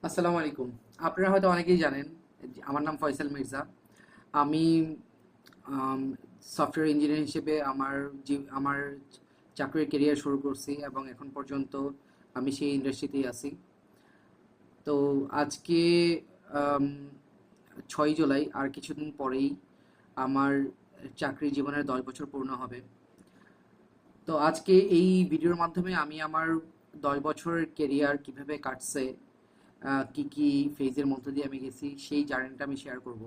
আসসালামু আলাইকুম। আপনারা হয়তো অনেকেই জানেন আমার নাম ফয়সাল মির্জা। আমি সফটওয়্যার ইঞ্জিনিয়ার হিসেবে আমার চাকরির কেরিয়ার শুরু করছি এবং এখন পর্যন্ত আমি সেই ইন্ডাস্ট্রিতেই আছি। তো আজকে আম, 6 জুলাই আর কিছুদিন পরেই আমার চাকরি জীবনের 10 বছর পূর্ণ হবে। তো আজকে এই ভিডিওর মাধ্যমে আমি আমার 10 বছরের কেরিয়ার কিভাবে কাটছে, কি কি ফেজের মধ্য দিয়ে আমি গেছি সেই জার্নিটা আমি শেয়ার করব।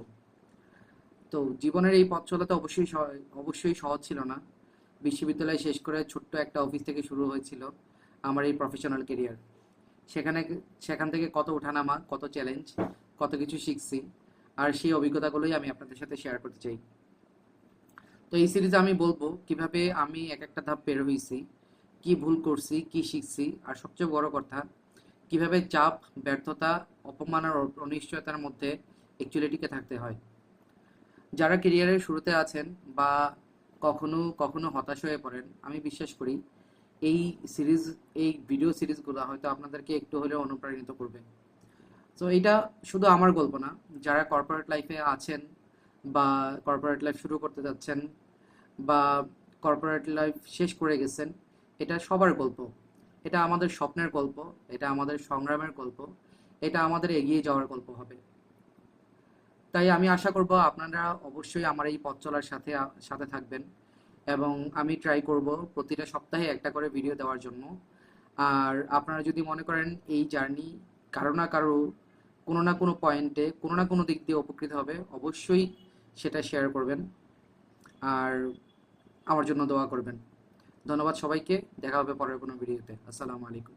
তো জীবনের এই পথ চলা তো অবশ্যই সহজ ছিল না। বিশ্ববিদ্যালয় শেষ করে ছোট্ট একটা অফিস থেকে শুরু হয়েছিল আমার এই প্রফেশনাল কেরিয়ার। সেখানে সেখান থেকে কত ওঠানামা, কত চ্যালেঞ্জ, কত কিছু শিখছি, আর সেই অভিজ্ঞতাগুলোই আমি আপনাদের সাথে শেয়ার করতে চাই। তো এই সিরিজে আমি বলবো কিভাবে আমি এক একটা ধাপ বের হয়েছি, কি ভুল করছি, কি শিখছি, আর সবচেয়ে বড় কথা কিভাবে চাপ, ব্যর্থতা, অপমান আর অনিশ্চয়তার মধ্যে অ্যাকচুয়ালি টিকে থাকতে হয়। যারা কেরিয়ারের শুরুতে আছেন বা কখনো কখনো হতাশ হয়ে পড়েন, আমি বিশ্বাস করি এই সিরিজ এই ভিডিও সিরিজগুলো হয়তো আপনাদেরকে একটু হলেও অনুপ্রাণিত করবে। তো এটা শুধু আমার গল্প না, যারা কর্পোরেট লাইফে আছেন বা কর্পোরেট লাইফ শুরু করতে যাচ্ছেন বা কর্পোরেট লাইফ শেষ করে গেছেন, এটা সবার গল্প। এটা আমাদের স্বপ্নের গল্প, এটা আমাদের সংগ্রামের গল্প, এটা আমাদের এগিয়ে যাওয়ার গল্প হবে। তাই আমি আশা করব আপনারা অবশ্যই আমার এই পথ চলার সাথে সাথে থাকবেন এবং আমি ট্রাই করব প্রতিটা সপ্তাহে একটা করে ভিডিও দেওয়ার জন্য। আর আপনারা যদি মনে করেন এই জার্নি কারো না কারো কোনো না কোনো পয়েন্টে কোনো না কোনো দিক দিয়ে উপকৃত হবে, অবশ্যই সেটা শেয়ার করবেন আর আমার জন্য দোয়া করবেন। ধন্যবাদ সবাইকে। দেখা হবে পরের কোনো ভিডিওতে। আসসালামু আলাইকুম।